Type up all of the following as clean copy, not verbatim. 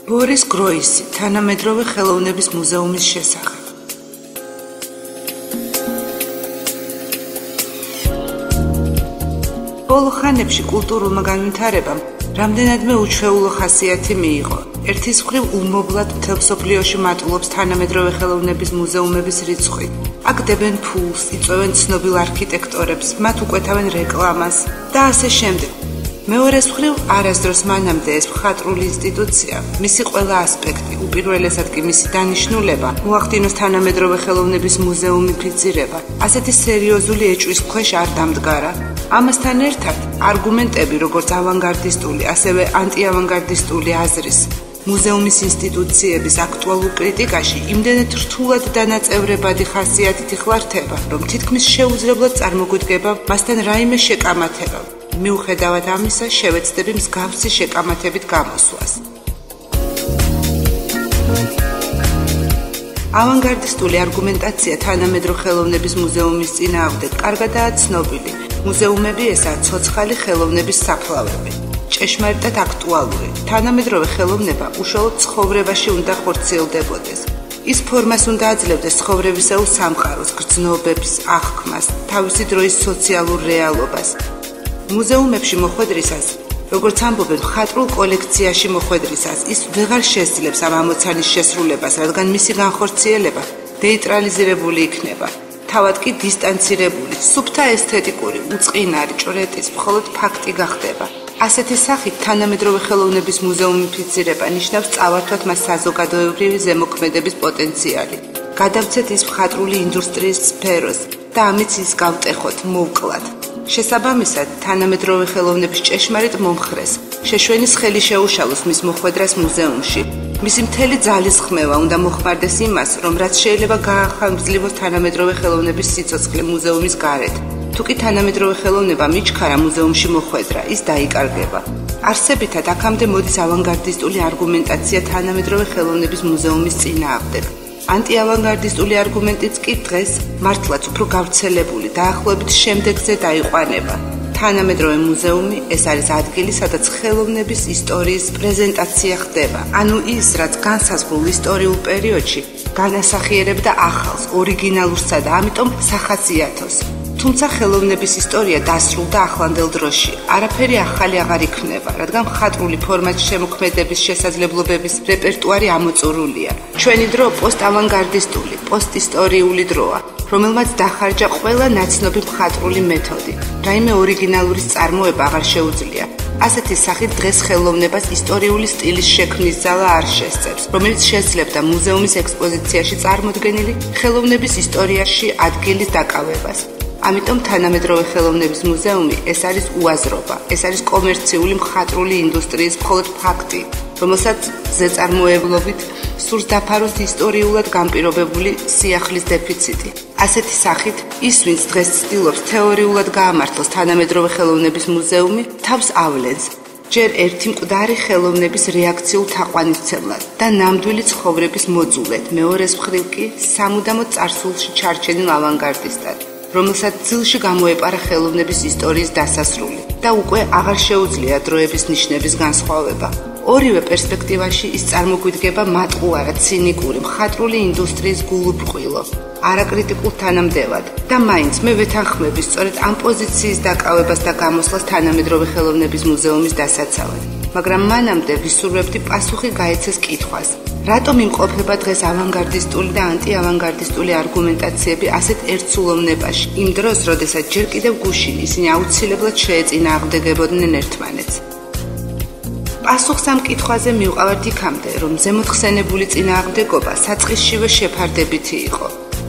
ბორის გროისი, თანამედროვე ხელოვნების მუზეუმის შესახებ. ბოლო ხანებში კულტურულმა განვითარებამ რამდენადმე უჩვეულო ხასიათი მიიღო. ერთის მხრივ ულმობლად მთელ მსოფლიოში მატულობს თანამედროვე ხელოვნების მუზეუმების რიცხვი. აქ დებენ ფულს, იწვევენ ცნობილ არქიტექტორებს, მათ უკვეთავენ რეკლამას და ასე შემდეგ. მეორეს მხრივ არასდროს მანამდე ეს მხატვრული ინსტიტუცია, მისი ყველა ასპექტი, უპირველესად კი მისი დანიშნულება, მოახდინოს თანამედროვე ხელოვნების მუზეუმიფიცირება, ასეთი სერიოზული ეჭვის ქვეშ არ დამდგარა. ამასთან ერთად, არგუმენტები, როგორც ავანგარდისტული, ასევე ანტიავანგარდისტული აზრის, მუზეუმის ინსტიტუციების აქტუალურ კრიტიკაში იმდენად რთულად დანაწევრებადი ხასიათით იხლართება, რომ თითქმის შეუძლებლად წარმოგვიდგება მასთან რაიმე შეკამათება. მიუხედავად ამისა, შევეცდები მსგავსი შეკამათებით გამოსვლას. ავანგარდისტული არგუმენტაცია თანამედროვე ხელოვნების მუზეუმის წინააღმდეგ კარგადაა ცნობილი. მუზეუმები ესაა ცოცხალი ხელოვნების საფლავები. ჭეშმარიტად აქტუალური. თანამედროვე ხელოვნება უშუალოდ ცხოვრებაში უნდა ხორციელდებოდეს. ის ფორმას უნდა აძლევდეს ცხოვრებისეულ სამყაროს, გრძნობებს, აღქმას, თავისი დროის სოციალურ რეალობას. მუზეუმებში მოხვედრისას, როგორც ამბობენ, მხატვრულ კოლექციაში მოხვედრისას, ის ვეღარ შესძლებს ამ ამოცანის შესრულებას, რადგან მისი განხორციელება დეიტრალიზირებული იქნება. თავად კი დისტანცირებული, სუფთა ესთეტიკური, უწყინარი, ჭრეტის, მხოლოდ ფაქტი გახდება. ასეთი სახით თანამედროვე ხელოვნების მუზეუმიფიცირება ნიშნავს წავართვათ მას საზოგადოებრივი ზემოქმედების პოტენციალი. გადავცეთ ის მხატვრული ინდუსტრიის სფეროს და ამით ის გავტეხოთ, მოვკლათ. შესაბამისად, თანამედროვე ხელოვნების ჭეშმარიტ მომხრეს, შეშვენის ხელი შეუშალოს მის მოხვედრას მუზეუმში. მისი მთელი ძალის ხმევა უნდა მოხმარდეს იმას, რომ რაც შეიძლება გაახანგრძლივოს თანამედროვე ხელოვნების სიცოცხლე მუზეუმის გარეთ. თუ კი თანამედროვე ხელოვნება მიჩქარა მუზეუმში მოხვედრა, ის დაიკარგება. არსებითად, აქამდე მოდის ავანგარდისტული არგუმენტაცია თანამედროვე ხელოვნების მუზეუმის წინააღმდეგ. ანტიავანგარდისტული არგუმენტიც კი დღეს მართლაც უფრო გავრცელებული, დაახლოებით შემდეგზე დაიყვანება. თანამედროვე მუზეუმი ეს არის ადგილი, სადაც ხელოვნების ისტორიის პრეზენტაცია ხდება. ანუ ის, რაც განსაზღვრულ ისტორიულ პერიოდში განასახიერებდა ახალს, ორიგინალურსა და ამიტომ სახასიათოს. თუმცა ხელოვნების ისტორია დასრულდა ახლანდელ დროში. არაფერი ახალი აღარ იქნება, რადგან მხატვრული ფორმატში შემოქმედების შესაძლებლობების რეპერტუარი ამოწურულია. ჩვენი დრო პოსტავანგარდისტული, პოსტისტორიული დროა, რომელმაც დახარჯა ყველა ნაცნობი მხატვრული მეთოდი. რაიმე ორიგინალური წარმოება აღარ შეუძლია. ასეთი სახით დღეს ხელოვნებას ისტორიული სტილის შექმნის ძალა არ შესწევს, რომელიც შესძლებდა მუზეუმის ექსპოზიციაში წარმოდგენილი ხელოვნების ისტორიაში ადგილის დაკავებას. ამიტომ თანამედროვე ხელოვნების მუზეუმი ეს არის უაზრობა, ეს არის კომერციული მხატვრული ინდუსტრიის მხოლოდ ფაქტი, რომელსაც ზეწარმოებლობით სურს დაფაროს ისტორიულად განპირობებული სიახლის დეფიციტი. ასეთი სახით, ის ვინც დღეს ცდილობს თეორიულად გაამართლოს თანამედროვე ხელოვნების მუზეუმი, თავს ავლენს ჯერ ერთი მკვდარი ხელოვნების რეაქციულ თაყვანისმცემლად და ნამდვილი ცხოვრების მოძულედ, მეორეს მხრივ კი სამუდამოდ წარსულში ჩარჩენილ ავანგარდისტად, რომელსაც ძილში გამოეპარა ხელოვნების ისტორიის დასასრული და უკვე აღარ შეუძლია დროების ნიშნების განსხვავება. ორივე პერსპექტივაში ის წარმოგვიდგება მატყუარა, ცინიკური, მხატვრული ინდუსტრიის გულუბრყვილო, არაკრიტიკულ თანამდებად და მაინც მე ვეთანხმები სწორედ ამ პოზიციის დაკავებას და გამოსვლას თანამედროვე ხელოვნების მუზეუმის დასაცავად. მაგრამ მანამდე ვისურვებდი პასუხი გაეცეს კითხვას. რატომ იმყოფება დღეს ავანგარდისტული და ანტიავანგარდისტული არგუმენტაციები ასეთ ერთსულოვნებაში? იმ დროს, როდესაც ჯერ კიდევ გუშინ ისინი აუცილებლად შეეწინააღმდეგებოდნენ ერთმანეთს. პასუხს ამ კითხვაზე მივყავართ იქამდე, რომ ზემოთხსენებული წინააღმდეგობა საწყისშივე შეფარდებითი იყო.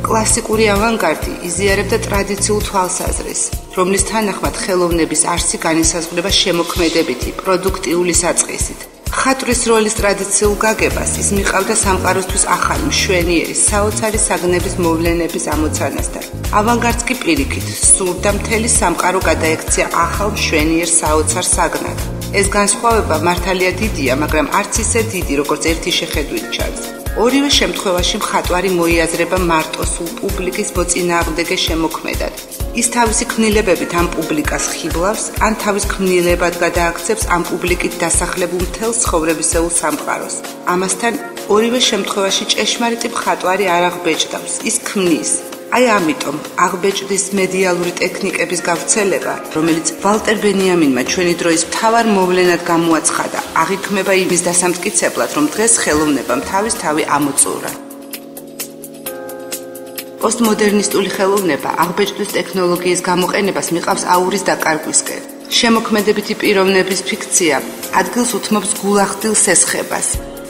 კლასიკური ავანგარდი იზიარებდა ტრადიციულ თვალსაზრისს, რომლის თანახმად ხელოვნების არსი განისაზღვრება შემოქმედებითი, პროდუქტიული საწყისით. მხატვრის როლის ტრადიციულ გაგებას ის მიყავდა სამყაროსთვის ახალი, მშვენიერი, საოცარი საგნების მოვლენების ამოცანასთან. ავანგარდს კი პირიქით, სურდა მთელი სამყარო გადაექცია ახალ, მშვენიერ, საოცარ საგნად. ეს განსხვავება მართალია დიდია, მაგრამ არც ისე დიდი, როგორც ერთი შეხედვით ჩანს. ორივე შემთხვევაში მხატვარი მოიაზრება მარტოსულ პუბლიკის მოწინააღმდეგე შემოქმედად. ის თავისი ქმნილებებით ამ პუბლიკას ხიბლავს, ან თავის ქმნილებად გადააქცევს ამ პუბლიკით დასახლებულ მთელ ცხოვრებისეულ სამყაროს. ამასთან ორივე შემთხვევაში ჭეშმარიტი მხატვარი არ აღბეჭდავს, ის ქმნის. აი ამიტომ აღბეჭდის მედიალური ტექნიკების გავრცელება, რომელიც ვალტერ ბენიამინმა ჩვენი დროის მთავარ მოვლენად გამოაცხადა, აღიქმება იმის დასამტკიცებლად, რომ დღეს ხელოვნებამ თავის თავი ამოწურა. პოსტმოდერნისტული ხელოვნება აღბეჭდვის ტექნოლოგიის გამოყენებას მიყავს აურის დაკარგვისკენ. შემოქმედებითი პიროვნების ფიქცია ადგილს უთმობს გულახდილ სესხებას,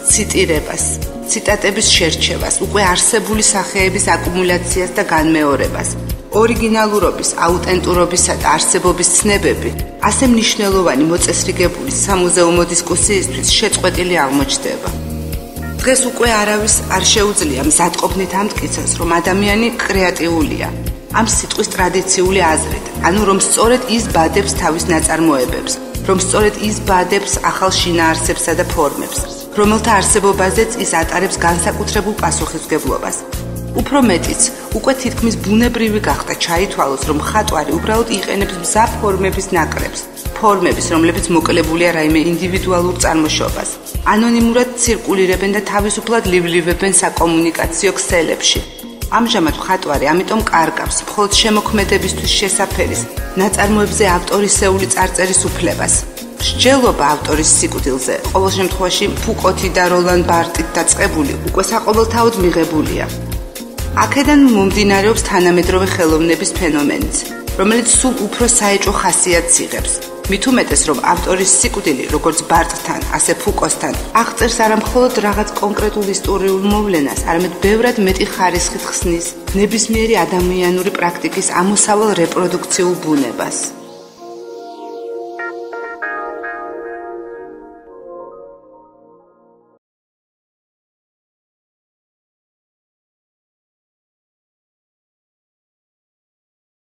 ციტირებას, ციტატების შერჩევას, უკვე არსებული სახეების აკუმულაციას და განმეორებას. ორიგინალურობის, აუტენტურობისა და არსებობის ცნებები ასე მნიშვნელოვანი მოწესრიგებული სამუზეუმო დისკუსიისთვის შეწყვეტილი აღმოჩნდება. დღეს უკვე არავის არ შეუძლია მზადყოფნით ამტკიცოს, რომ ადამიანი კრეატიულია. ამ სიტყვის ტრადიციული აზრით, ანუ რომ სწორედ ის ბადებს თავის ნაწარმოებებს, რომ სწორედ ის ბადებს ახალ შინაარსებსა და ფორმებს, რომელთა არსებობაზეც ის ატარებს განსაკუთრებულ პასუხისმგებლობას. უფრო მეტიც, უკვე თითქმის ბუნებრივი გახდა ჩაითვალოს, რომ მხატვარი უბრალოდ იყენებს მზა ფორმების ნაკრებს, ფორმების, რომლებიც მოკლებულია რაიმე ინდივიდუალურ წარმოშობას. ანონიმურად ცირკულირებენ და თავისუფლად ლივლივებენ საკომუნიკაციო ქსელებში. ამჟამად მხატვარი ამიტომ კარგავს მხოლოდ შემოქმედებისთვის შესაფერის, ნაწარმოებზე ავტორისეული წარწერის უფლებას. მსჯელობა ავტორის სიკვდილზე, ყოველ შემთხვევაში ფუკოთი და როლან ბარტით დაწყებული, უკვე საყოველთაოდ მიღებულია. აქედან მომდინარეობს თანამედროვე ხელოვნების ფენომენიც, რომელიც სულ უფრო საეჭვო ხასიათს იღებს. მით უმეტეს, რომ ავტორის სიკვდილი, როგორც ბარტთან, ასე ფუკოსთან, აღწერს არა მხოლოდ რაღაც კონკრეტულ ისტორიულ მოვლენას, არამედ ბევრად მეტი ხარისხით ხსნის ნებისმიერი ადამიანური პრაქტიკის ამოსავალ რეპროდუქციულ ბუნებას.